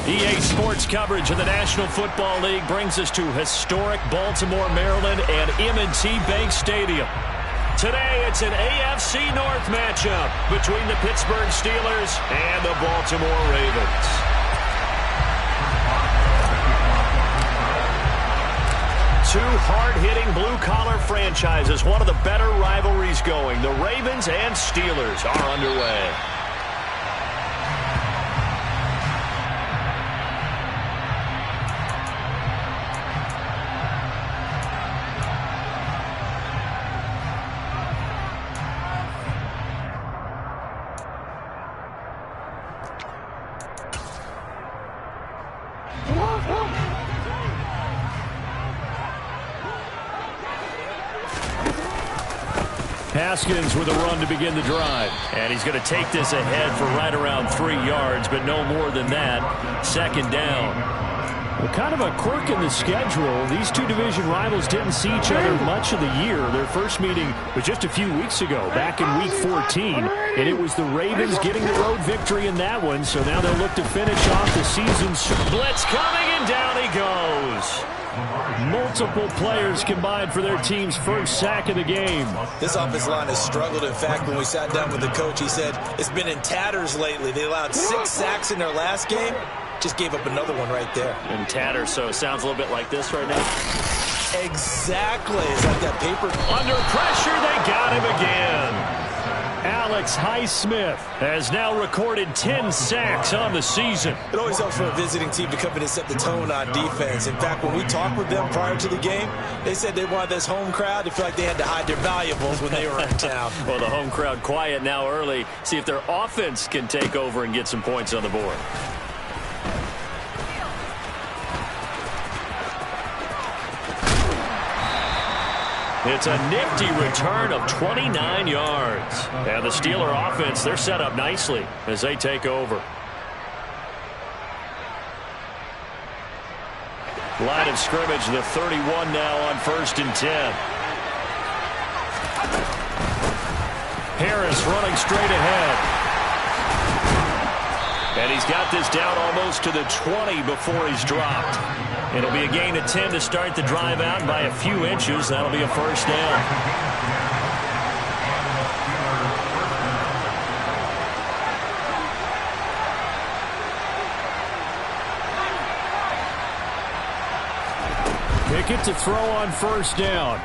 EA Sports coverage of the National Football League brings us to historic Baltimore, Maryland and M&T Bank Stadium. Today, it's an AFC North matchup between the Pittsburgh Steelers and the Baltimore Ravens. Two hard-hitting blue-collar franchises, one of the better rivalries going. The Ravens and Steelers are underway. Haskins with a run to begin the drive. And he's going to take this ahead for right around 3 yards, but no more than that. Second down. Well, kind of a quirk in the schedule. These two division rivals didn't see each other much of the year. Their first meeting was just a few weeks ago, back in Week 14. And it was the Ravens getting the road victory in that one. So now they'll look to finish off the season's blitz coming, and down he goes. Multiple players combined for their team's first sack of the game. This offensive line has struggled. In fact, when we sat down with the coach, he said it's been in tatters lately. They allowed 6 sacks in their last game. Just gave up another one right there. In tatters, so it sounds a little bit like this right now. Exactly. It's like that paper. Under pressure, they got him again. Alex Highsmith has now recorded 10 sacks on the season. It always helps for a visiting team to come in and set the tone on defense. In fact, when we talked with them prior to the game, they said they wanted this home crowd to feel like they had to hide their valuables when they were in town. Well, the home crowd quiet now early. See if their offense can take over and get some points on the board. It's a nifty return of 29 yards. And the Steeler offense, they're set up nicely as they take over. Line of scrimmage, the 31 now on 1st and 10. Harris running straight ahead. And he's got this down almost to the 20 before he's dropped. It'll be a gain of 10 to start the drive out by a few inches. That'll be a first down. Pickett to throw on first down.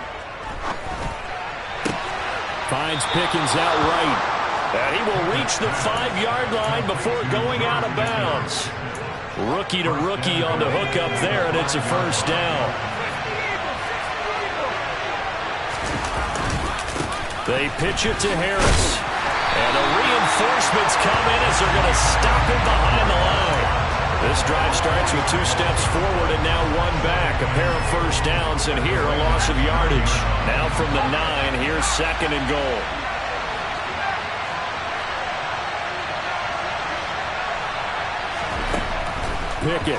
Finds Pickens out right. And he will reach the 5-yard line before going out of bounds. Rookie to rookie on the hook up there, and it's a first down. They pitch it to Harris. And the reinforcements come in as they're going to stop him behind the line. This drive starts with 2 steps forward and now 1 back. A pair of first downs, and here a loss of yardage. Now from the 9, here's 2nd and goal. Pickett.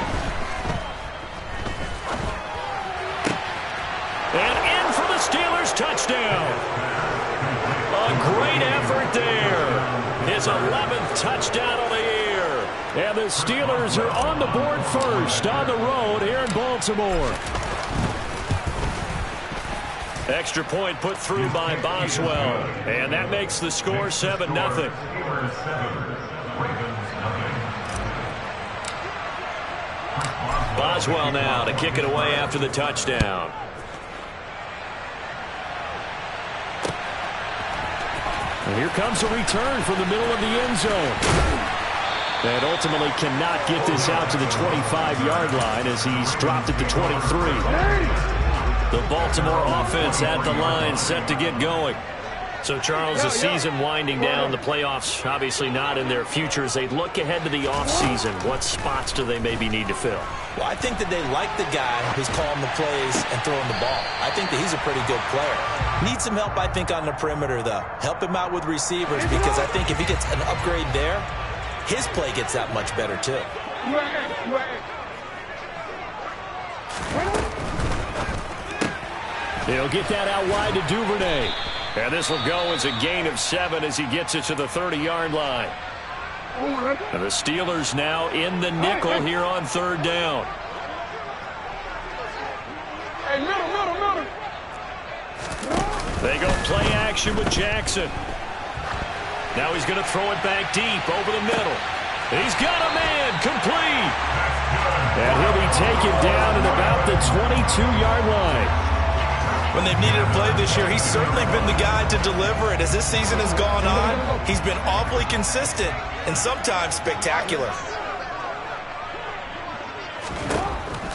And in for the Steelers touchdown. A great effort there. His 11th touchdown of the year. And the Steelers are on the board first on the road here in Baltimore. Extra point put through by Boswell. And that makes the score 7-0. Boswell now to kick it away after the touchdown. And here comes a return from the middle of the end zone. And ultimately cannot get this out to the 25-yard line as he's dropped at the 23. The Baltimore offense at the line set to get going. So, Charles, the season winding down, the playoffs obviously not in their future. As they look ahead to the offseason, what spots do they maybe need to fill? Well, I think that they like the guy who's calling the plays and throwing the ball. I think that he's a pretty good player. Needs some help, I think, on the perimeter, though. Help him out with receivers, because I think if he gets an upgrade there, his play gets that much better, too. He'll get that out wide to Duvernay. And this will go as a gain of 7 as he gets it to the 30-yard line. And the Steelers now in the nickel here on third down. They go play action with Jackson. Now he's going to throw it back deep over the middle. He's got a man, complete. And he'll be taken down at about the 22-yard line. When they've needed a play this year, he's certainly been the guy to deliver it. As this season has gone on, he's been awfully consistent and sometimes spectacular.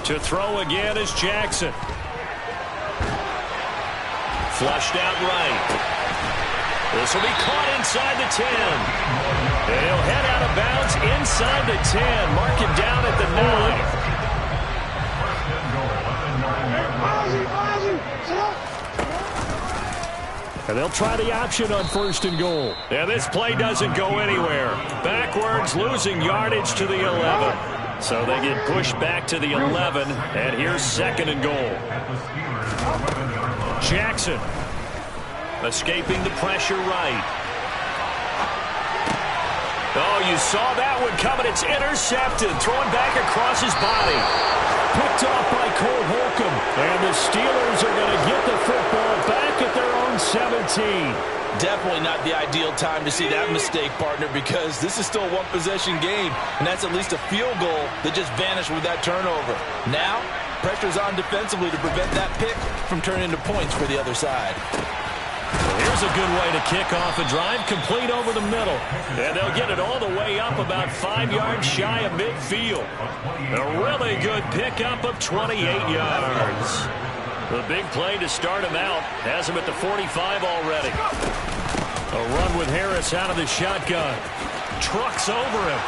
To throw again is Jackson. Flushed out right. This will be caught inside the 10. And he'll head out of bounds inside the 10. Mark him down at the 9. And they'll try the option on first and goal. And this play doesn't go anywhere. Backwards, losing yardage to the 11. So they get pushed back to the 11. And here's second and goal. Jackson escaping the pressure right. Oh, you saw that one coming. It's intercepted. Throwing back across his body. Picked off by Cole Holcomb. And the Steelers are going to get the football back at their own 17. Definitely not the ideal time to see that mistake, partner, because this is still a one-possession game, and that's at least a field goal that just vanished with that turnover. Now, pressure's on defensively to prevent that pick from turning into points for the other side. Well, here's a good way to kick off a drive, complete over the middle. And they'll get it all the way up about 5 yards shy of midfield. A really good pickup of 28 yards. The big play to start him out has him at the 45 already. A run with Harris out of the shotgun. Trucks over him.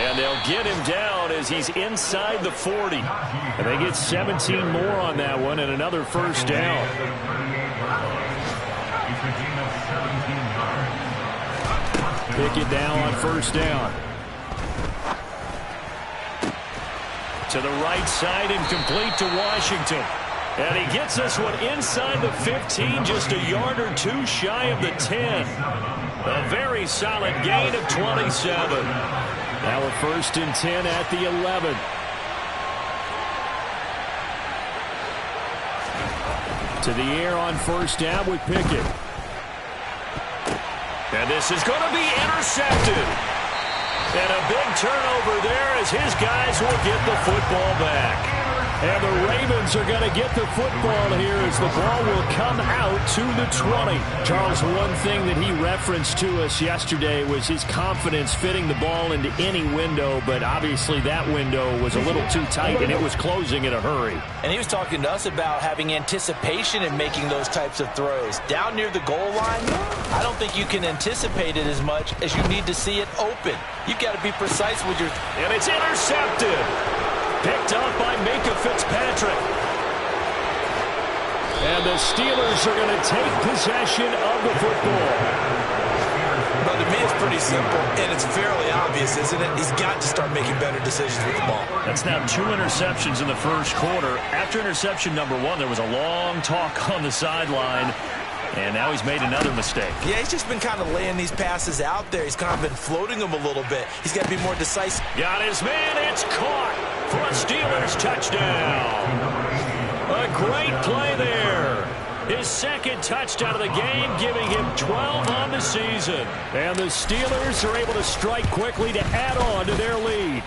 And they'll get him down as he's inside the 40. And they get 17 more on that one and another first down. Pickett now on first down. To the right side and complete to Washington. And he gets this one inside the 15, just a yard or two shy of the 10. A very solid gain of 27. Now a first and 10 at the 11. To the air on first down with Pickett. And this is going to be intercepted. And a big turnover there as his guys will get the football back. And the Ravens are going to get the football here as the ball will come out to the 20. Charles, one thing that he referenced to us yesterday was his confidence fitting the ball into any window, but obviously that window was a little too tight and it was closing in a hurry. And he was talking to us about having anticipation in making those types of throws. Down near the goal line, I don't think you can anticipate it as much as you need to see it open. You've got to be precise with your... And it's intercepted. Picked up by Minkah Fitzpatrick. And the Steelers are going to take possession of the football. But to me, it's pretty simple, and it's fairly obvious, isn't it? He's got to start making better decisions with the ball. That's now 2 interceptions in the first quarter. After interception number 1, there was a long talk on the sideline. And now he's made another mistake. Yeah, he's just been kind of laying these passes out there. He's kind of been floating them a little bit. He's got to be more decisive. Got his man. It's caught for a Steelers touchdown. A great play there. His second touchdown of the game, giving him 12 on the season. And the Steelers are able to strike quickly to add on to their lead.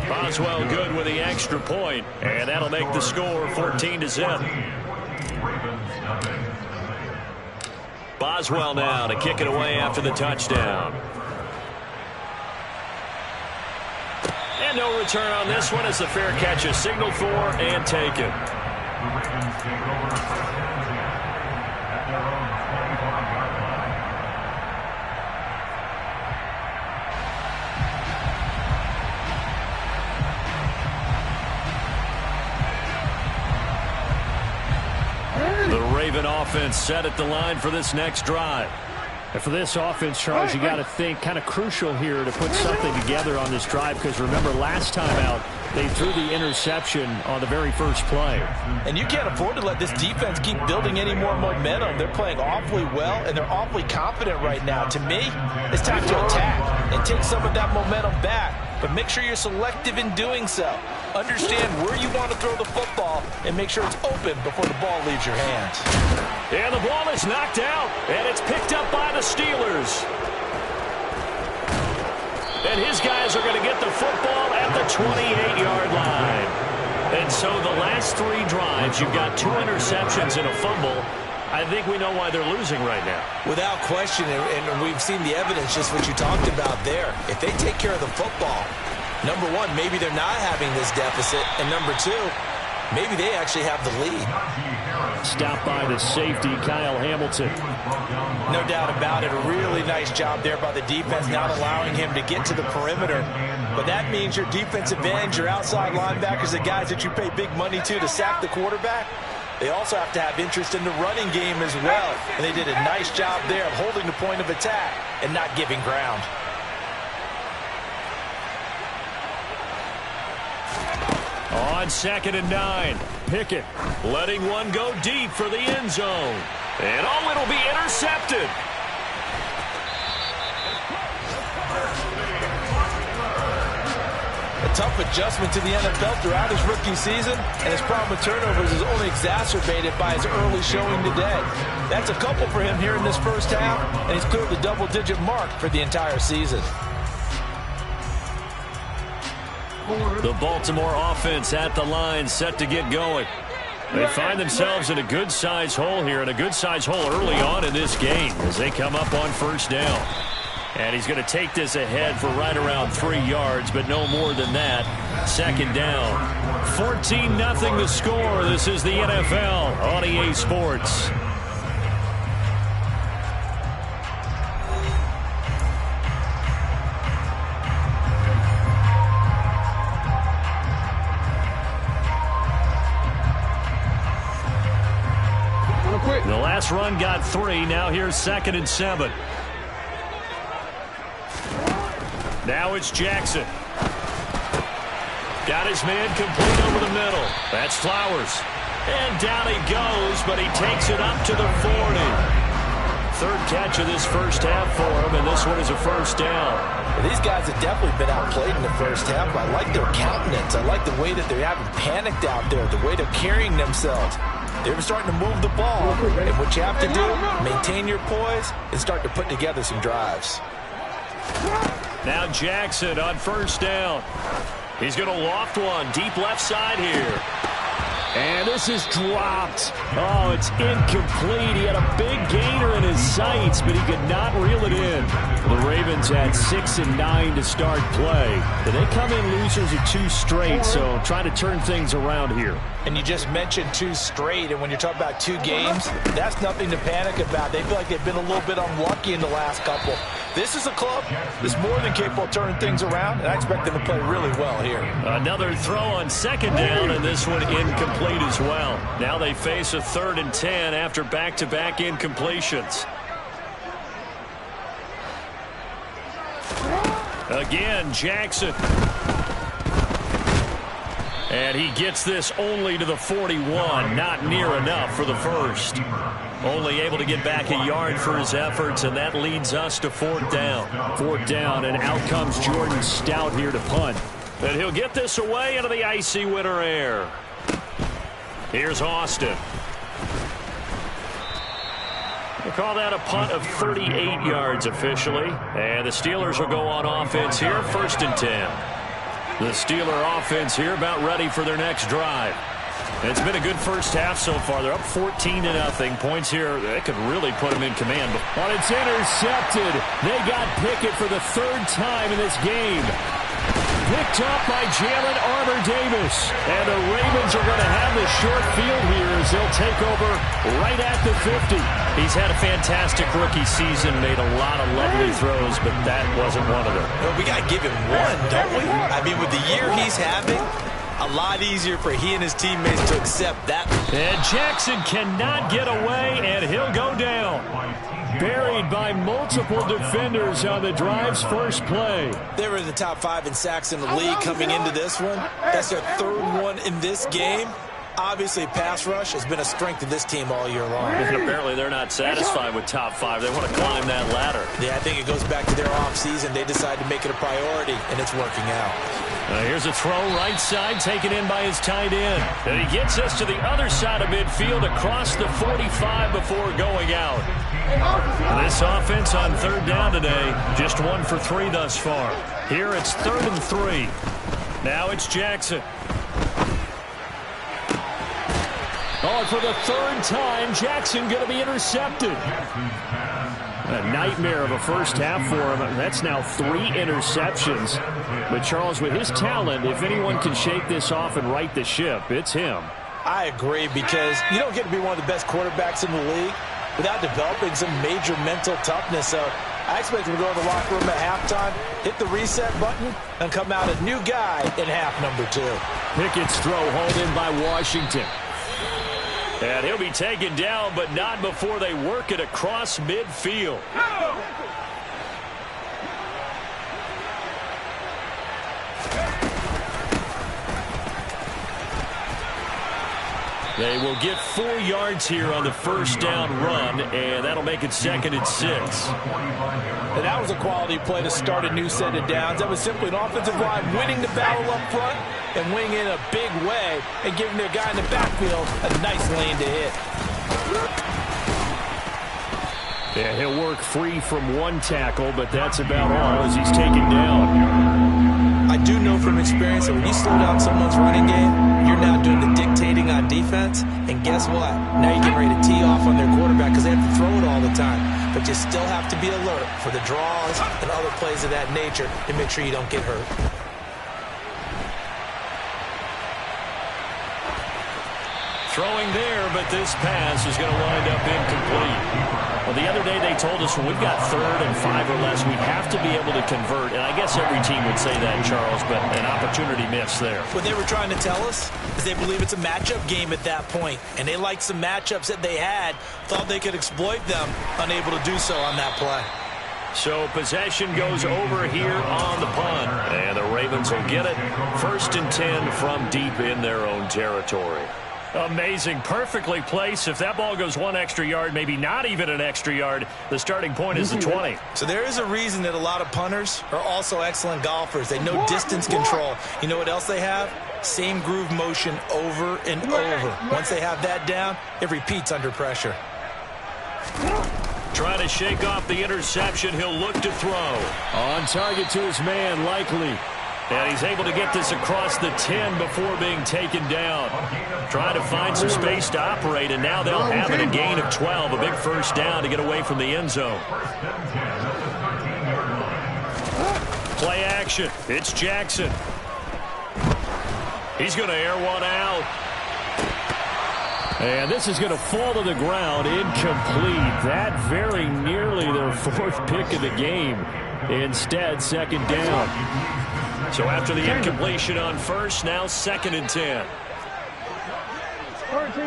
Boswell good with the extra point. And that'll make the score 14-0. Boswell now to kick it away after the touchdown. And no return on this one as the fair catch is signaled for and taken. The Raven offense set at the line for this next drive. And for this offense, Charles, you got to think kind of crucial here to put something together on this drive, because remember last time out they threw the interception on the very first play. And you can't afford to let this defense keep building any more momentum. They're playing awfully well, and they're awfully confident right now. To me, it's time to attack and take some of that momentum back, but make sure you're selective in doing so. Understand where you want to throw the football and make sure it's open before the ball leaves your hands. And the ball is knocked out, and it's picked up by the Steelers. And his guys are going to get the football at the 28-yard line. And so the last three drives, you've got 2 interceptions and a fumble. I think we know why they're losing right now. Without question, and we've seen the evidence, just what you talked about there. If they take care of the football, number one, maybe they're not having this deficit, and number two, maybe they actually have the lead. Stopped by the safety, Kyle Hamilton. No doubt about it. A really nice job there by the defense, not allowing him to get to the perimeter. But that means your defensive ends, your outside linebackers, the guys that you pay big money to sack the quarterback, they also have to have interest in the running game as well. And they did a nice job there of holding the point of attack and not giving ground. On 2nd and 9, Pickett letting one go deep for the end zone. And oh, it'll be intercepted. A tough adjustment to the NFL throughout his rookie season, and his problem with turnovers is only exacerbated by his early showing today. That's a couple for him here in this first half, and he's cleared the double-digit mark for the entire season. The Baltimore offense at the line, set to get going. They find themselves in a good-sized hole here, and a good-sized hole early on in this game as they come up on first down. And he's going to take this ahead for right around 3 yards, but no more than that. 2nd down. 14-0 the score. This is the NFL on EA Sports. The last run got 3. Now here's 2nd and 7. Now it's Jackson. Got his man complete over the middle. That's Flowers. And down he goes, but he takes it up to the 40. 3rd catch of this first half for him, and this one is a first down. Well, these guys have definitely been outplayed in the first half. I like their countenance. I like the way that they haven't panicked out there, the way they're carrying themselves. They're starting to move the ball, and what you have to do, maintain your poise and start to put together some drives. Now Jackson on first down. He's going to loft one deep left side here. And this is dropped. Oh, it's incomplete. He had a big gainer in his sights, but he could not reel it in. The Ravens had 6 and 9 to start play. But they come in losers of 2 straight, so trying to turn things around here. And you just mentioned 2 straight, and when you're talking about 2 games, that's nothing to panic about. They feel like they've been a little bit unlucky in the last couple. This is a club that's more than capable of turning things around, and I expect them to play really well here. Another throw on 2nd down, and this one incomplete as well. Now they face a 3rd and 10 after back-to-back incompletions. Again, Jackson. And he gets this only to the 41. Not near enough for the first. Only able to get back a yard for his efforts, and that leads us to 4th down. 4th down, and out comes Jordan Stout here to punt. And he'll get this away into the icy winter air. Here's Austin. We'll call that a punt of 38 yards officially. And the Steelers will go on offense here, 1st and 10. The Steeler offense here about ready for their next drive. It's been a good first half so far. They're up 14-0. Points here, that could really put them in command. But it's intercepted. They got Pickett for the 3rd time in this game. Picked up by Jalen Armour-Davis. And the Ravens are going to have the short field here as they'll take over right at the 50. He's had a fantastic rookie season, made a lot of lovely throws, but that wasn't one of them. Well, we got to give him one, don't we? I mean, with the year he's having, a lot easier for he and his teammates to accept that. And Jackson cannot get away, and he'll go down. buried by multiple defenders on the drive's first play. They were in the top 5 in sacks in the league coming into this one. That's their 3rd one in this game. Obviously, pass rush has been a strength of this team all year long. And apparently they're not satisfied with top 5. They want to climb that ladder. Yeah, I think it goes back to their offseason. They decided to make it a priority, and it's working out. Here's a throw right side, taken in by his tight end. And he gets us to the other side of midfield across the 45 before going out. This offense on 3rd down today, just 1 for 3 thus far. Here it's 3rd and 3. Now it's Jackson. Oh, and for the 3rd time, Jackson going to be intercepted. A nightmare of a first half for him. That's now 3 interceptions. But Charles, with his talent, if anyone can shake this off and right the ship, it's him. I agree, because you don't get to be one of the best quarterbacks in the league without developing some major mental toughness. So I expect him to go in the locker room at halftime, hit the reset button, and come out a new guy in half number 2. Pickett's throw hauled in by Washington. And he'll be taken down, but not before they work it across midfield. They will get 4 yards here on the first down run, and that'll make it 2nd and 6. And that was a quality play to start a new set of downs. That was simply an offensive line winning the battle up front and winning in a big way and giving their guy in the backfield a nice lane to hit. Yeah, he'll work free from 1 tackle, but that's about all as he's taken down. I do know from experience that when you slow down someone's running game, you're now doing the dictating on defense. And guess what? Now you're getting ready to tee off on their quarterback because they have to throw it all the time. But you still have to be alert for the draws and other plays of that nature to make sure you don't get hurt. Throwing there, but this pass is going to wind up incomplete. Well, the other day they told us when we've got 3rd and 5 or less, we have to be able to convert. And I guess every team would say that, Charles, but an opportunity missed there. What they were trying to tell us is they believe it's a matchup game at that point. And they liked some matchups that they had, thought they could exploit them, unable to do so on that play. So possession goes over here on the punt. And the Ravens will get it. 1st and 10 from deep in their own territory. Amazing. Perfectly placed. If that ball goes 1 extra yard, maybe not even an extra yard, the starting point is the 20. So there is a reason that a lot of punters are also excellent golfers. They know distance control. You know what else they have? Same groove motion over and over. Once they have that down, it repeats under pressure. Trying to shake off the interception. He'll look to throw. On target to his man, Likely. And he's able to get this across the 10 before being taken down. Trying to find some space to operate, and now they'll have it a gain of 12. A big first down to get away from the end zone. Play action. It's Jackson. He's going to air one out. And this is going to fall to the ground, incomplete. That very nearly their 4th pick of the game. Instead, 2nd down. So after the incompletion on 1st, now 2nd and 10. 13.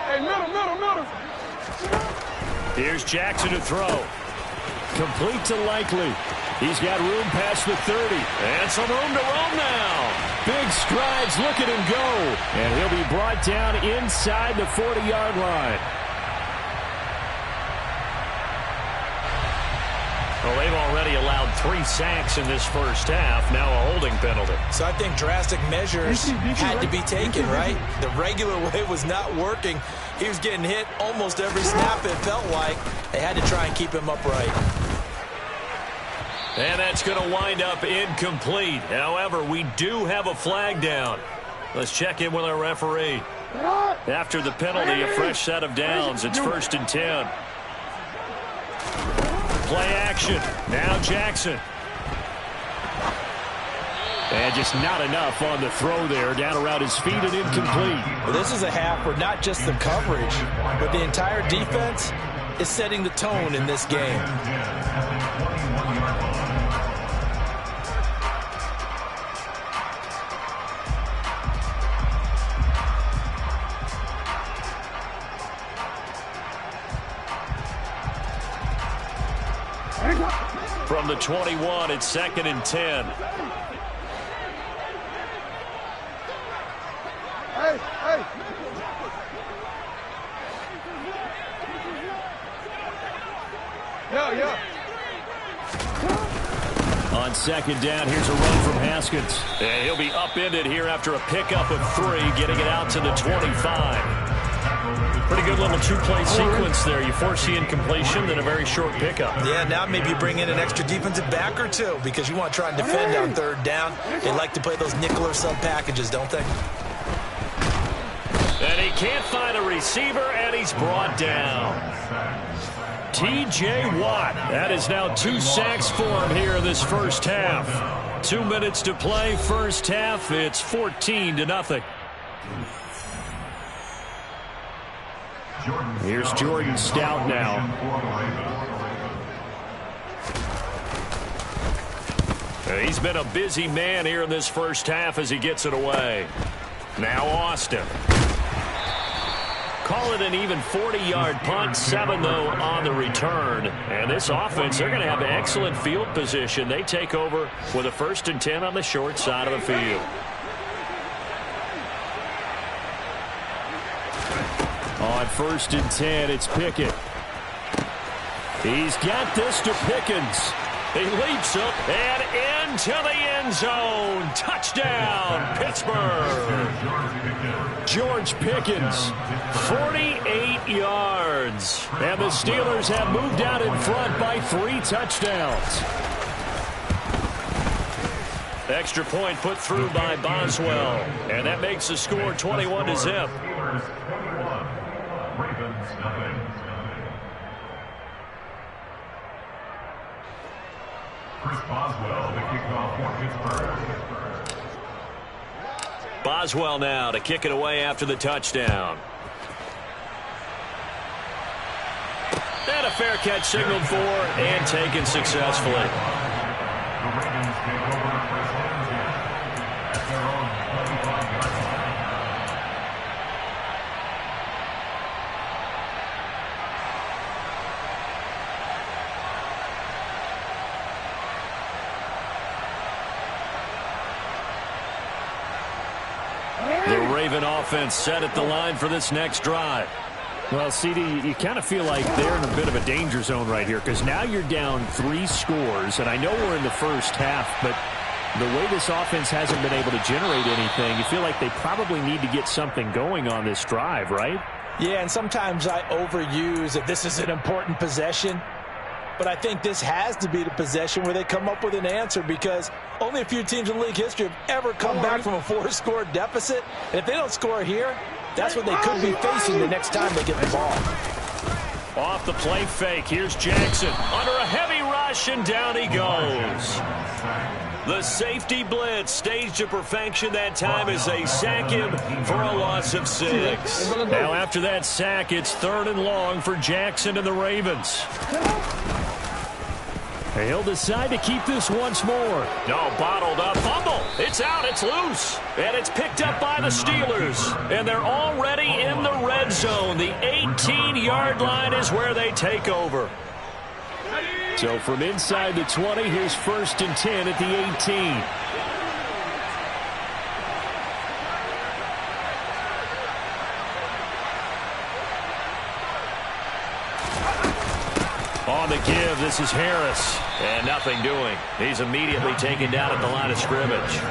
Hey, middle. Here's Jackson to throw. Complete to Likely. He's got room past the 30. And some room to roam now. Big strides. Look at him go. And he'll be brought down inside the 40-yard line. Well, they've already allowed 3 sacks in this first half. Now a holding penalty. So I think drastic measures had to be taken, right? The regular way was not working. He was getting hit almost every snap, it felt like. They had to try and keep him upright. And that's going to wind up incomplete. However, we do have a flag down. Let's check in with our referee. After the penalty, a fresh set of downs. It's 1st and 10. Play action. Now Jackson. And just not enough on the throw there. Down around his feet and incomplete. Well, this is a half where not just the coverage, but the entire defense is setting the tone in this game. From the 21, it's 2nd and 10. Hey, hey. Yeah. On 2nd down, here's a run from Haskins. And he'll be upended here after a pickup of 3, getting it out to the 25. Pretty good little two-play sequence there. You force the incompletion, then a very short pickup. Yeah, now maybe you bring in an extra defensive back or two because you want to try and defend on 3rd down. They like to play those nickel or sub packages, don't they? And he can't find a receiver, and he's brought down. T.J. Watt. That is now 2 sacks for him here in this first half. 2 minutes to play, first half. It's 14-0. Here's Jordan Stout now. He's been a busy man here in this first half as he gets it away. Now Austin. Call it an even 40-yard punt, 7 though on the return. And this offense, they're going to have excellent field position. They take over with a 1st and 10 on the short side of the field. On 1st and 10, it's Pickett. He's got this to Pickens. He leaps up and into the end zone. Touchdown, Pittsburgh. George Pickens, 48 yards. And the Steelers have moved out in front by 3 touchdowns. Extra point put through by Boswell. And that makes the score 21-0. Chris Boswell, the kickoff for Pittsburgh. Boswell now to kick it away after the touchdown. And a fair catch signaled for and taken successfully. The Ravens take over first and 10 at their own 25-yard line. The Raven offense set at the line for this next drive. Well, CD, you kind of feel like they're in a bit of a danger zone right here because now you're down 3 scores, and I know we're in the first half, but the way this offense hasn't been able to generate anything, you feel like they probably need to get something going on this drive, right? Yeah, and sometimes I overuse that this is an important possession. But I think this has to be the possession where they come up with an answer because only a few teams in league history have ever come back from a 4-score deficit. And if they don't score here, that's what they could be facing the next time they get the ball. Off the play fake, here's Jackson under a heavy rush, and down he goes. The safety blitz staged to perfection that time as they sack him for a loss of 6. Now after that sack, it's 3rd and long for Jackson and the Ravens. He'll decide to keep this once more. No, bottled up. Fumble. It's out. It's loose. And it's picked up by the Steelers. And they're already in the red zone. The 18-yard line is where they take over. So from inside the 20, here's 1st and 10 at the 18. On the give, this is Harris. And nothing doing. He's immediately taken down at the line of scrimmage.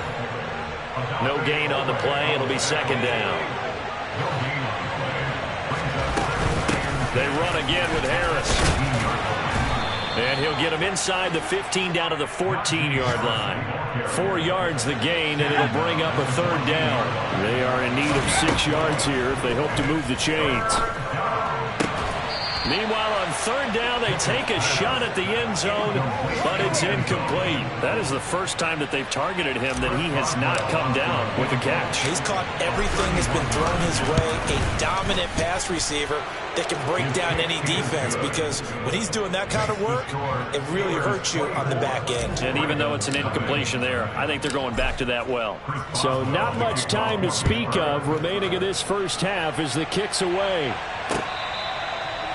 No gain on the play. It'll be 2nd down. They run again with Harris. And he'll get him inside the 15 down to the 14-yard line. 4 yards the gain, and it'll bring up a 3rd down. They are in need of 6 yards here if they hope to move the chains. Meanwhile, on 3rd down, they take a shot at the end zone, but it's incomplete. That is the first time that they've targeted him that he has not come down with a catch. He's caught everything that's been thrown his way, a dominant pass receiver that can break down any defense because when he's doing that kind of work, it really hurts you on the back end. And even though it's an incompletion there, I think they're going back to that well. So not much time to speak of remaining in this first half as the kick's away.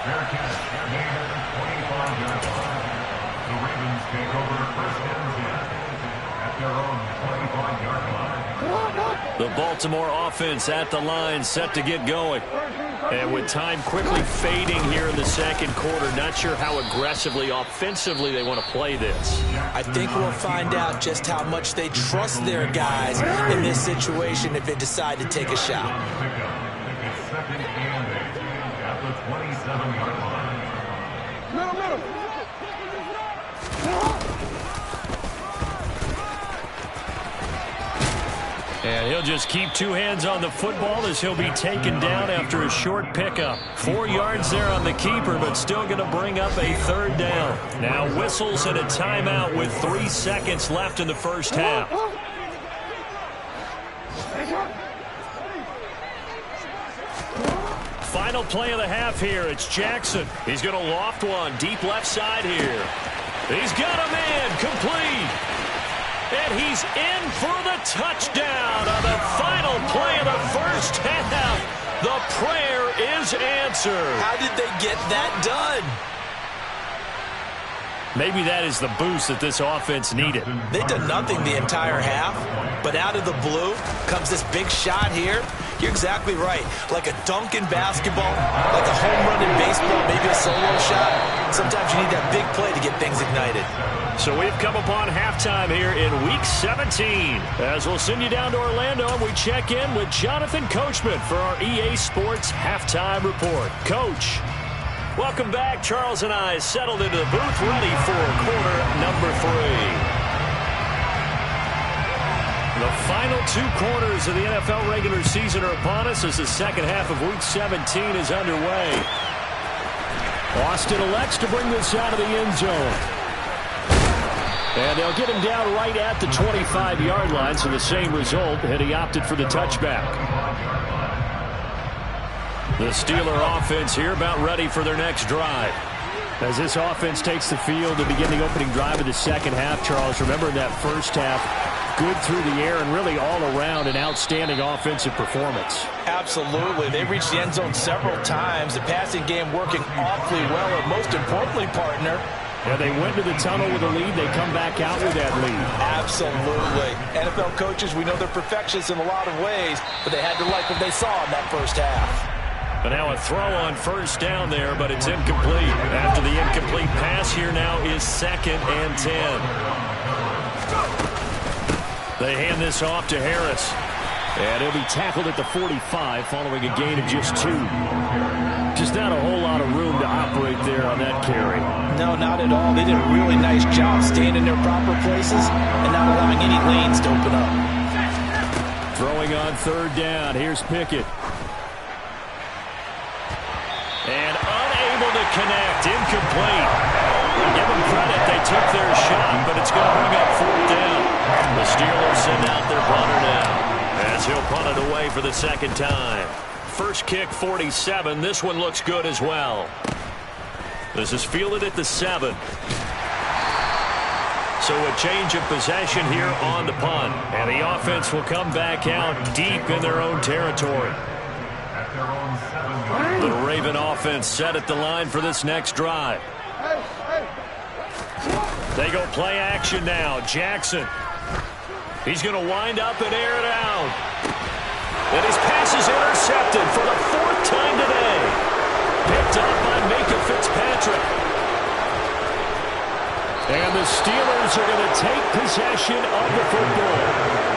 Fair catch made at the 25-yard line. the Ravens take over first and 10 at their own 25-yard line. The Baltimore offense at the line, set to get going. And with time quickly fading here in the second quarter, not sure how aggressively, offensively they want to play this. I think we'll find out just how much they trust their guys in this situation if they decide to take a shot. It's second and 8 at the 27-yard line. Middle. And he'll just keep two hands on the football as he'll be taken down after a short pickup. 4 yards there on the keeper, but still going to bring up a third down. Now whistles and a timeout with 3 seconds left in the first half. Final play of the half here. It's Jackson. He's going to loft one deep left side here. He's got a man complete. And he's in for the touchdown on the final play of the first half. The prayer is answered. How did they get that done? Maybe that is the boost that this offense needed. They did nothing the entire half, but out of the blue comes this big shot here. You're exactly right. Like a dunk in basketball, like a home run in baseball, maybe a solo shot. Sometimes you need that big play to get things ignited. So we've come upon halftime here in Week 17. As we'll send you down to Orlando, and we check in with Jonathan Coachman for our EA Sports Halftime Report. Coach, welcome back. Charles and I settled into the booth, ready for quarter number 3. The final 2 quarters of the NFL regular season are upon us as the second half of Week 17 is underway. Austin elects to bring this out of the end zone. And they'll get him down right at the 25-yard line, so the same result, and he opted for the touchback. The Steeler offense here about ready for their next drive. As this offense takes the field to begin the opening drive of the second half, Charles, remember in that first half, good through the air and really all around an outstanding offensive performance. Absolutely. They reached the end zone several times. The passing game working awfully well, and most importantly, partner, yeah, they went to the tunnel with a lead. They come back out with that lead. Absolutely. NFL coaches, we know they're perfectionists in a lot of ways, but they had to like what they saw in that first half. But now a throw on first down there, but it's incomplete. After the incomplete pass, here now is 2nd and 10. They hand this off to Harris. And he'll be tackled at the 45 following a gain of just 2. Just not a whole lot of room to operate there on that carry. No, not at all. They did a really nice job staying in their proper places and not allowing any lanes to open up. Throwing on third down. Here's Pickett. And unable to connect. Incomplete. Give them credit. They took their shot, but it's going to bring up 4th down. The Steelers send out their punter now, as he'll punt it away for the second time. First kick, 47. This one looks good as well. This is fielded at the 7. So a change of possession here on the punt. And the offense will come back out deep in their own territory. The Raven offense set at the line for this next drive. They go play action now. Jackson. He's going to wind up and air it out. And his pass is intercepted for the 4th time today. Picked up by Minkah Fitzpatrick. And the Steelers are going to take possession of the football.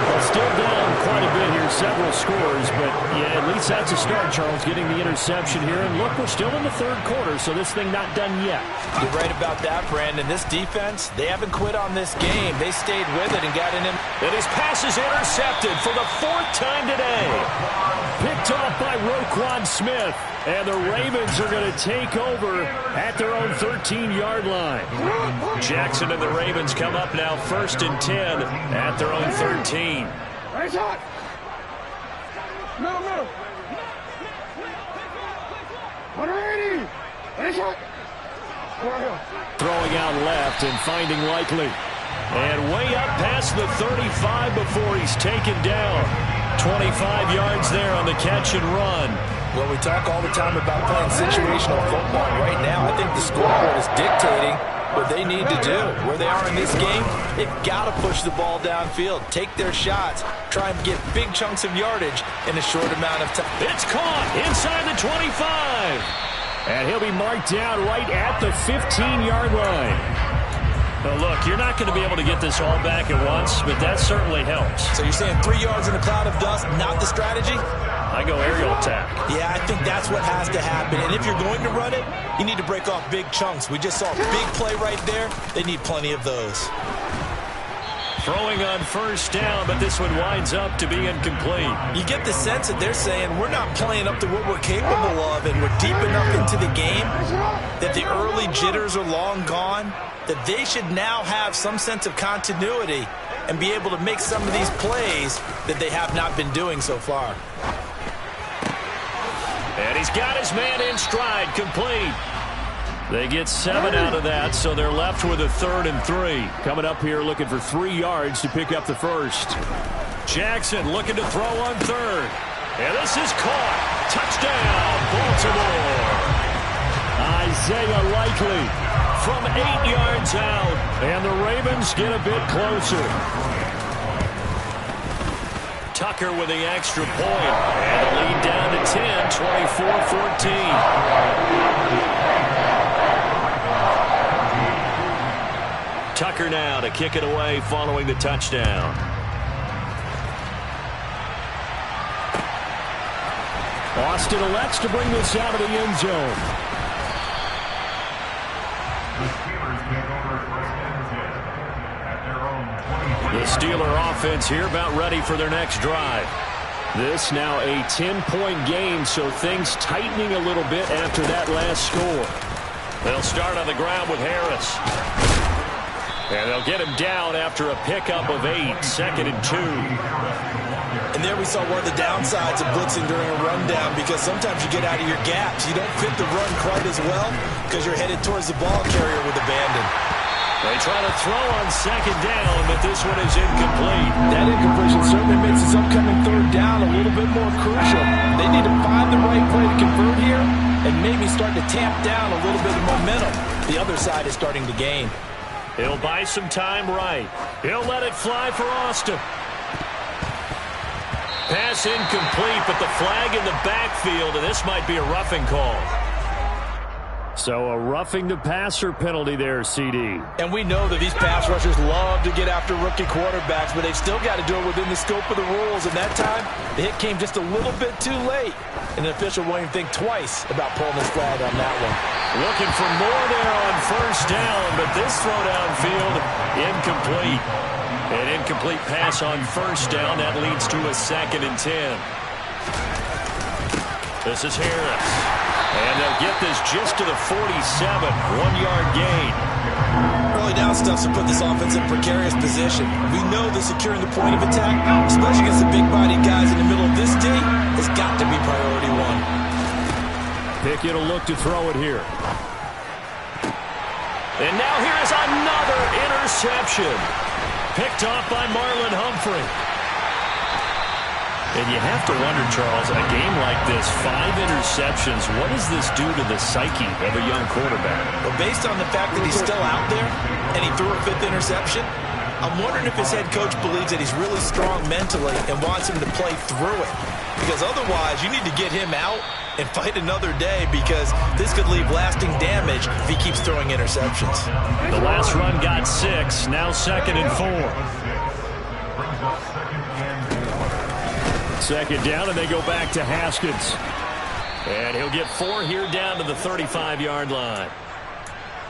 Well, still down quite a bit here, several scores, but yeah, at least that's a start, Charles, getting the interception here. And look, we're still in the third quarter, so this thing not done yet. You're right about that, Brandon. This defense, they haven't quit on this game. They stayed with it and got it in. And his pass is intercepted for the 4th time today. Picked off by Roquan Smith. And the Ravens are going to take over at their own 13-yard line. Jackson and the Ravens come up now 1st and 10 at their own 13. Middle. 180. Throwing out left and finding Likely. And way up past the 35 before he's taken down. 25 yards there on the catch and run. Well, we talk all the time about playing situational football. Right now, I think the scoreboard is dictating what they need to do. Where they are in this game, they've got to push the ball downfield, take their shots, try and get big chunks of yardage in a short amount of time. It's caught inside the 25. And he'll be marked down right at the 15-yard line. Now look, you're not going to be able to get this all back at once, but that certainly helps. So you're saying 3 yards in a cloud of dust, not the strategy? I go aerial attack. Yeah, I think that's what has to happen. And if you're going to run it, you need to break off big chunks. We just saw a big play right there. They need plenty of those. Throwing on first down, but this one winds up to be incomplete. You get the sense that they're saying we're not playing up to what we're capable of, and we're deep enough into the game that the early jitters are long gone, that they should now have some sense of continuity and be able to make some of these plays that they have not been doing so far. And he's got his man in stride, complete. They get 7 out of that, so they're left with a 3rd and 3. Coming up here looking for 3 yards to pick up the first. Jackson looking to throw on 3rd. And this is caught. Touchdown, Baltimore. Isaiah Likely from 8 yards out. And the Ravens get a bit closer. Tucker with the extra point. And the lead down to 10, 24-14. Tucker now to kick it away following the touchdown. Austin elects to bring this out of the end zone. The Steeler offense here about ready for their next drive. This now a 10-point game, so things tightening a little bit after that last score. They'll start on the ground with Harris. And they'll get him down after a pickup of 8, 2nd and 2. And there we saw one of the downsides of blitzing during a rundown, because sometimes you get out of your gaps. You don't fit the run quite as well because you're headed towards the ball carrier with abandon. They try to throw on 2nd down, but this one is incomplete. That incompletion certainly makes this upcoming 3rd down a little bit more crucial. They need to find the right play to convert here and maybe start to tamp down a little bit of momentum. The other side is starting to gain. He'll buy some time right. He'll let it fly for Austin. Pass incomplete, but the flag in the backfield, and this might be a roughing call. So a roughing the passer penalty there, CD. And we know that these pass rushers love to get after rookie quarterbacks, but they've still got to do it within the scope of the rules. And that time, the hit came just a little bit too late. And the official won't even think twice about pulling his flag on that one. Looking for more there on first down, but this throw downfield, incomplete. An incomplete pass on first down. That leads to a 2nd and 10. This is Harris. And they'll get this just to the 47, 1-yard gain. Early down stuff to put this offense in a precarious position. We know that securing the point of attack, especially against the big-bodied guys in the middle of this D, has got to be priority 1. Pickett will look to throw it here. And now here is another interception. Picked off by Marlon Humphrey. And you have to wonder, Charles, a game like this, 5 interceptions, what does this do to the psyche of a young quarterback? Well, based on the fact that he's still out there and he threw a 5th interception, I'm wondering if his head coach believes that he's really strong mentally and wants him to play through it. Because otherwise, you need to get him out and fight another day, because this could leave lasting damage if he keeps throwing interceptions. The last run got 6, now 2nd and 4. 2nd down, and they go back to Haskins. And he'll get 4 here down to the 35-yard line.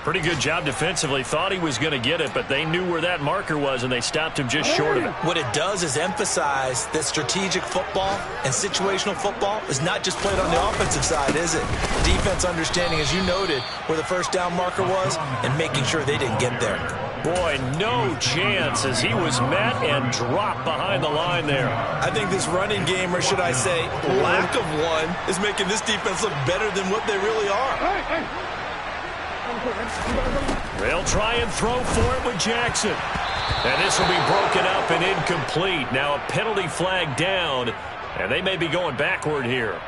Pretty good job defensively. Thought he was going to get it, but they knew where that marker was, and they stopped him just short of it. What it does is emphasize that strategic football and situational football is not just played on the offensive side, is it? Defense understanding, as you noted, where the first down marker was and making sure they didn't get there. Boy, no chance as he was met and dropped behind the line there. I think this running game, or should I say lack of one, is making this defense look better than what they really are. They'll try and throw for it with Jackson. And this will be broken up and incomplete. Now a penalty flag down, and they may be going backward here.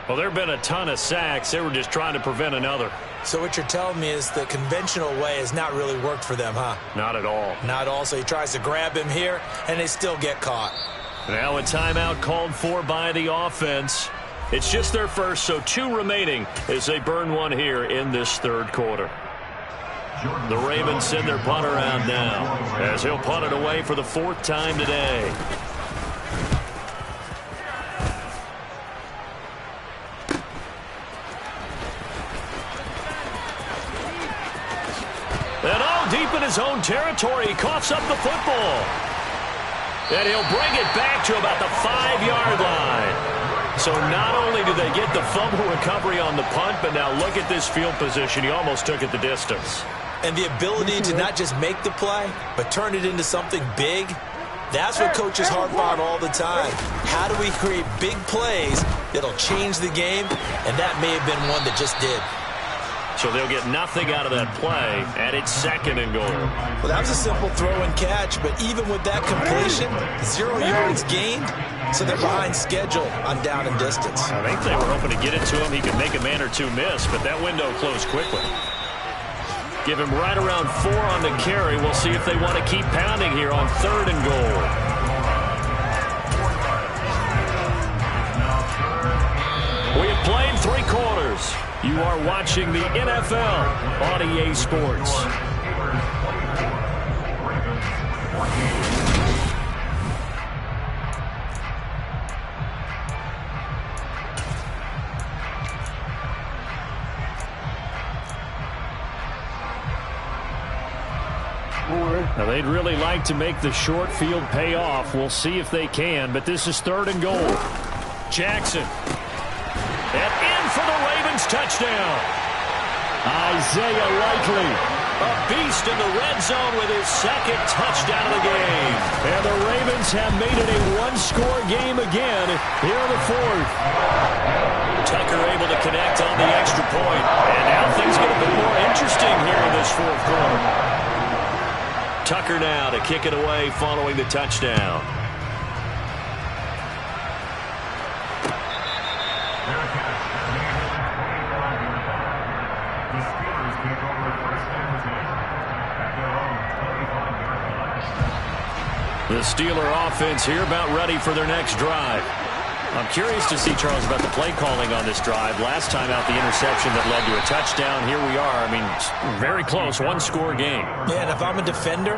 Well, there have been a ton of sacks. They were just trying to prevent another. So what you're telling me is the conventional way has not really worked for them, huh? Not at all. Not all. So he tries to grab him here, and they still get caught. Now a timeout called for by the offense. It's just their first, so 2 remaining as they burn one here in this third quarter. The Ravens send their punt around now as he'll punt it away for the 4th time today. And all deep in his own territory, he coughs up the football. And he'll bring it back to about the 5-yard line. So not only do they get the fumble recovery on the punt, but now look at this field position. He almost took it the distance. And the ability to not just make the play, but turn it into something big, that's what coaches harp on all the time. How do we create big plays that'll change the game? And that may have been one that just did. So they'll get nothing out of that play, and it's 2nd and goal. Well, that was a simple throw and catch, but even with that completion, 0 yards gained, so they're behind schedule on down and distance. I think they were hoping to get it to him. He could make a man or 2 miss, but that window closed quickly. Give him right around 4 on the carry. We'll see if they want to keep pounding here on 3rd and goal. We have played 3 quarters. You are watching the NFL on EA Sports. Now, they'd really like to make the short field pay off. We'll see if they can, but this is 3rd and goal. Jackson. And in for the Ravens touchdown. Isaiah Likely, a beast in the red zone with his 2nd touchdown of the game. And the Ravens have made it a 1-score game again here in the 4th. Tucker able to connect on the extra point. And now things get a bit more interesting here in this 4th quarter. Tucker now to kick it away following the touchdown. The Steeler offense here about ready for their next drive. I'm curious to see, Charles, about the play calling on this drive. Last time out, the interception that led to a touchdown. Here we are. I mean, very close, 1-score game. Yeah, and if I'm a defender,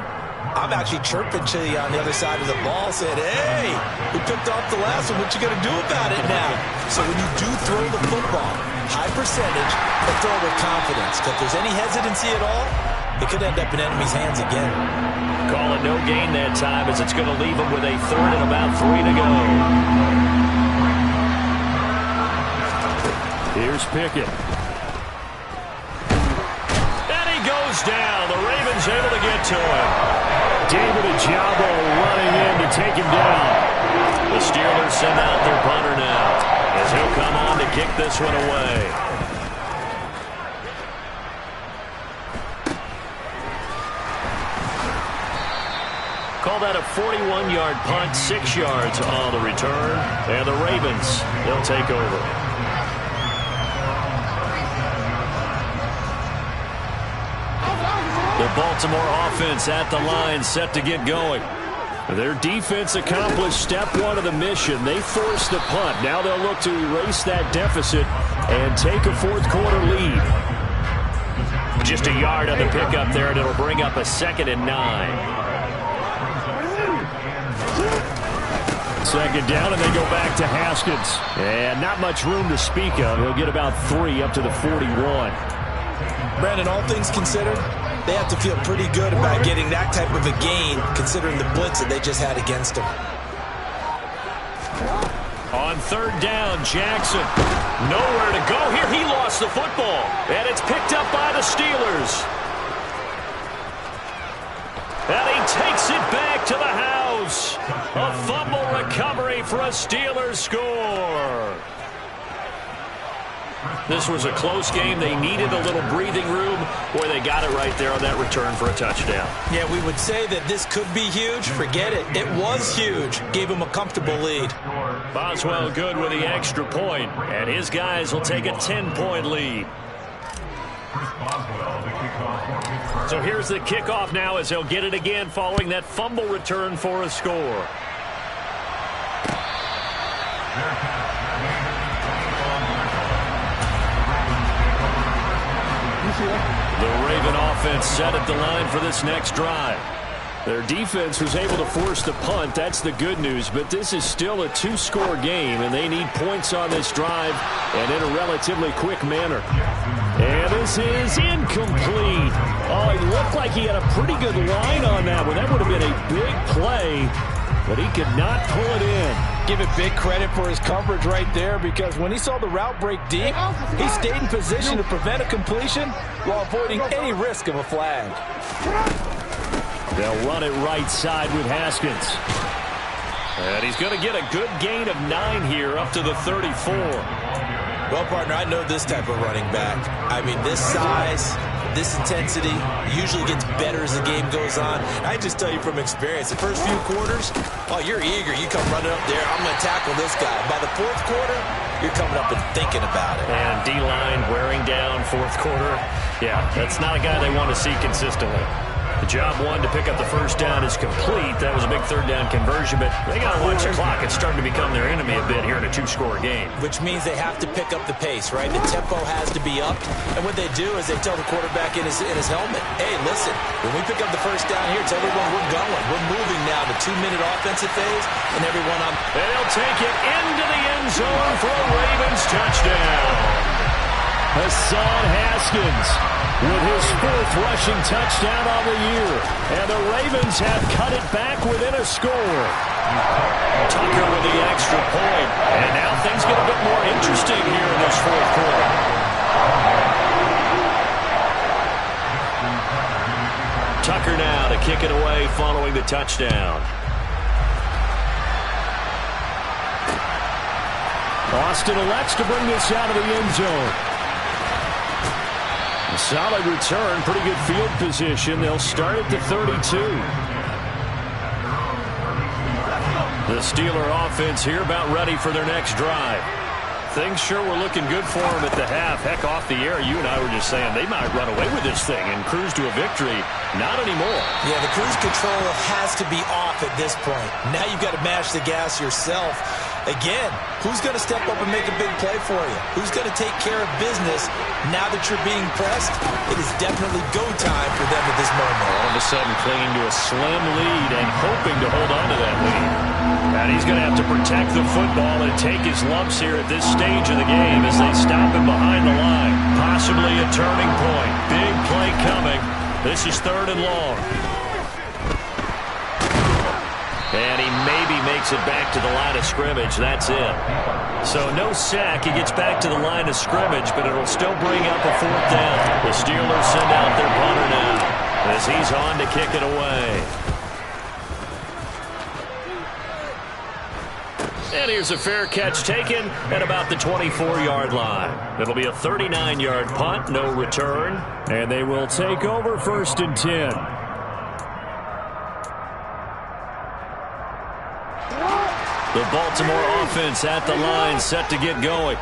I'm actually chirping to you on the other side of the ball, saying, hey, we picked off the last one. What you going to do about it now? So when you do throw the football, high percentage, but throw with confidence. Because if there's any hesitancy at all, it could end up in enemy's hands again. Call it no gain that time as it's going to leave them with a 3rd and about 3 to go. Here's Pickett. And he goes down. The Ravens able to get to him. David Ojabo running in to take him down. The Steelers send out their punter now as he'll come on to kick this one away. Call that a 41-yard punt, 6 yards on the return. And the Ravens, they'll take over. The Baltimore offense at the line, set to get going. Their defense accomplished step 1 of the mission. They forced the punt. Now they'll look to erase that deficit and take a 4th quarter lead. Just a yard on the pickup there, and it'll bring up a 2nd and 9. 2nd down, and they go back to Haskins. And not much room to speak of. He'll get about 3 up to the 41. Brandon, all things considered, they have to feel pretty good about getting that type of a gain, considering the blitz that they just had against them. On 3rd down, Jackson. Nowhere to go here. He lost the football. And it's picked up by the Steelers. And he takes it back to the house. A fumble recovery for a Steelers score. This was a close game. They needed a little breathing room. Boy, they got it right there on that return for a touchdown. Yeah, we would say that this could be huge. Forget it. It was huge. Gave him a comfortable lead. Boswell good with the extra point, and his guys will take a 10-point lead. So here's the kickoff now as he'll get it again following that fumble return for a score. The Raven offense set at the line for this next drive. Their defense was able to force the punt. That's the good news. But this is still a two-score game, and they need points on this drive and in a relatively quick manner. And this is incomplete. Oh, it looked like he had a pretty good line on that one. That would have been a big play, but he could not pull it in. Give it big credit for his coverage right there, because when he saw the route break deep, he stayed in position to prevent a completion while avoiding any risk of a flag. They'll run it right side with Haskins. And he's going to get a good gain of 9 here up to the 34. Well, partner, I know this type of running back. I mean, this size, this intensity usually gets better as the game goes on. I just tell you from experience, the first few quarters, oh, you're eager. You come running up there, I'm going to tackle this guy. By the fourth quarter, you're coming up and thinking about it. And D-line wearing down fourth quarter. Yeah, that's not a guy they want to see consistently. The job one to pick up the first down is complete. That was a big third down conversion, but they got to watch the clock. It's starting to become their enemy a bit here in a two-score game. Which means they have to pick up the pace, right? The tempo has to be up. And what they do is they tell the quarterback in his helmet, hey, listen, when we pick up the first down here, tell everyone we're going. We're moving now to 2-minute offensive phase, and everyone on. They'll take it into the end zone for a Ravens touchdown. Hassan Haskins with his 4th rushing touchdown on the year. And the Ravens have cut it back within a score. Tucker with the extra point. And now things get a bit more interesting here in this fourth quarter. Tucker now to kick it away following the touchdown. Austin elects to bring this out of the end zone. A solid return, pretty good field position. They'll start at the 32. The Steeler offense here about ready for their next drive. Things sure were looking good for them at the half. Heck, off the air, you and I were just saying they might run away with this thing and cruise to a victory. Not anymore. Yeah, the cruise control has to be off at this point. Now you've got to mash the gas yourself. Again, who's going to step up and make a big play for you? Who's going to take care of business now that you're being pressed? It is definitely go time for them at this moment. All of a sudden clinging to a slim lead and hoping to hold on to that lead. And he's going to have to protect the football and take his lumps here at this stage of the game as they stop him behind the line. Possibly a turning point. Big play coming. This is 3rd and long. And he maybe makes it back to the line of scrimmage. That's it. So no sack. He gets back to the line of scrimmage, but it'll still bring up a 4th down. The Steelers send out their punter now as he's on to kick it away. And here's a fair catch taken at about the 24-yard line. It'll be a 39-yard punt, no return. And they will take over 1st and 10. The Baltimore offense at the line, set to get going.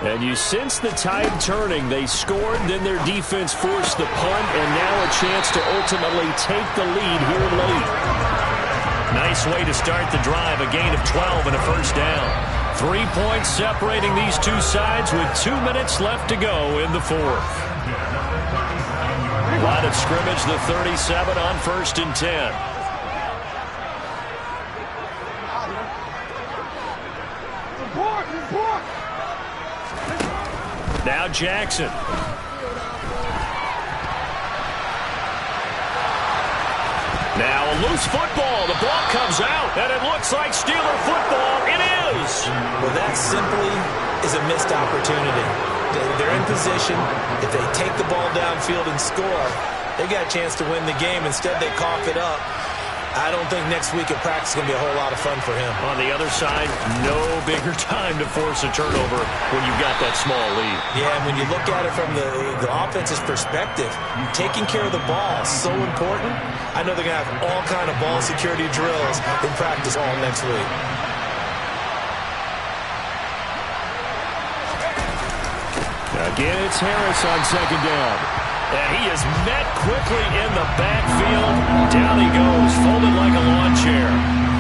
And you sense the tide turning. They scored, then their defense forced the punt, and now a chance to ultimately take the lead here late. Nice way to start the drive, a gain of 12 and a 1st down. 3 points separating these two sides with 2 minutes left to go in the 4th. Line of scrimmage, the 37 on 1st and 10. Now Jackson. Now a loose football. The ball comes out, and it looks like Steeler football. It is. Well, that simply is a missed opportunity. They're in position. If they take the ball downfield and score, they got a chance to win the game. Instead, they cough it up. I don't think next week at practice is going to be a whole lot of fun for him. On the other side, no bigger time to force a turnover when you've got that small lead. Yeah, and when you look at it from the offense's perspective, taking care of the ball is so important. I know they're going to have all kind of ball security drills in practice all next week. Again, it's Harris on second down. And he is met quickly in the backfield. Down he goes, folded like a lawn chair.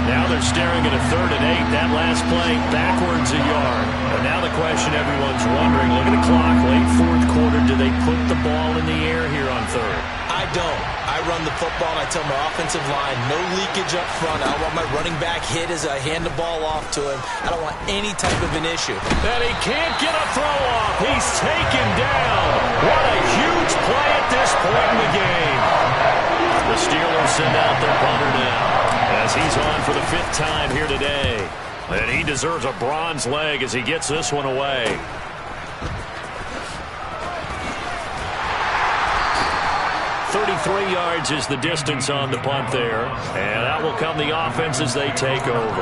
Now they're staring at a 3rd and 8. That last play, backwards a yard. And now the question everyone's wondering, look at the clock, late 4th quarter, do they put the ball in the air here on 3rd? I don't. I run the football, and I tell my offensive line, no leakage up front. I don't want my running back hit as I hand the ball off to him. I don't want any type of an issue. And he can't get a throw off. He's taken down. What a huge play at this point in the game. The Steelers send out their punter now, as he's on for the 5th time here today. And he deserves a bronze leg as he gets this one away. .33 yards is the distance on the punt there. And that will come the offense as they take over.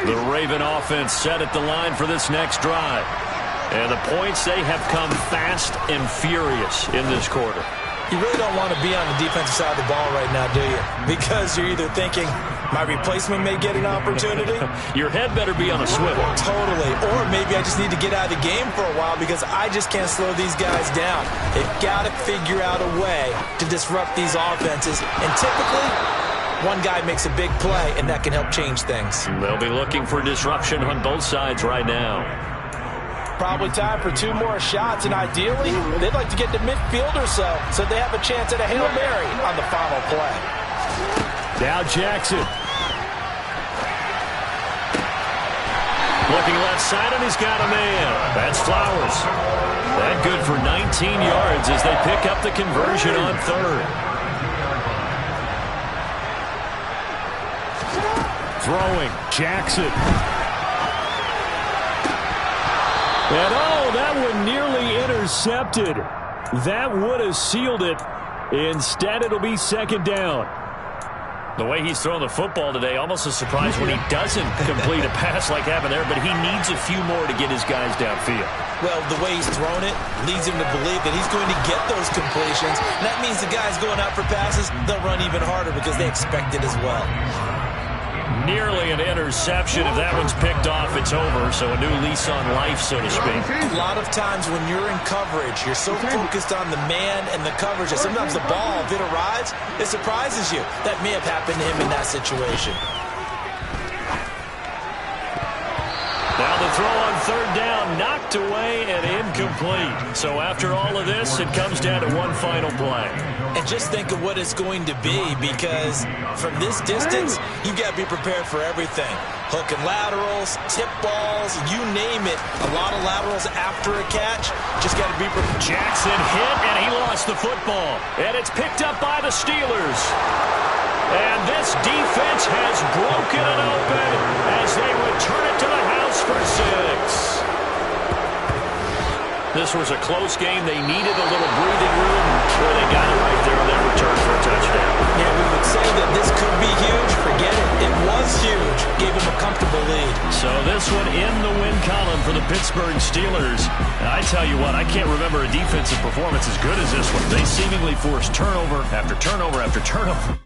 The Raven offense set at the line for this next drive. And the points, they have come fast and furious in this quarter. You really don't want to be on the defensive side of the ball right now, do you? Because you're either thinking, my replacement may get an opportunity. Your head better be on a swivel. Totally. Or maybe I just need to get out of the game for a while because I just can't slow these guys down. They've got to figure out a way to disrupt these offenses. And typically, one guy makes a big play, and that can help change things. They'll be looking for disruption on both sides right now. Probably time for 2 more shots, and ideally, they'd like to get to midfield or so they have a chance at a Hail Mary on the final play. Now Jackson. Looking left side, and he's got a man. That's Flowers. That good for 19 yards as they pick up the conversion on 3rd. Throwing, Jackson. And oh, that one nearly intercepted. That would have sealed it. Instead, it'll be 2nd down. The way he's throwing the football today, almost a surprise when he doesn't complete a pass like happened there, but he needs a few more to get his guys downfield. Well, the way he's thrown it leads him to believe that he's going to get those completions. And that means the guys going out for passes, they'll run even harder because they expect it as well. Nearly an interception. If that one's picked off, it's over. So a new lease on life, so to speak. A lot of times when you're in coverage, you're so focused on the man and the coverage that sometimes the ball, if it arrives, it surprises you. That may have happened to him in that situation. Now the throw on 3rd down, knocked away and incomplete. So after all of this, it comes down to one final play. And just think of what it's going to be, because from this distance, you've got to be prepared for everything. Hook and laterals, tip balls, you name it. A lot of laterals after a catch. Just got to be prepared. Jackson hit, and he lost the football. And it's picked up by the Steelers. And this defense has broken it open as they return it to the house for 6. This was a close game. They needed a little breathing room. Well, they got it right there on that return for a touchdown. Yeah, we would say that this could be huge. Forget it. It was huge. Gave him a comfortable lead. So this one in the win column for the Pittsburgh Steelers. And I tell you what, I can't remember a defensive performance as good as this one. They seemingly forced turnover after turnover after turnover.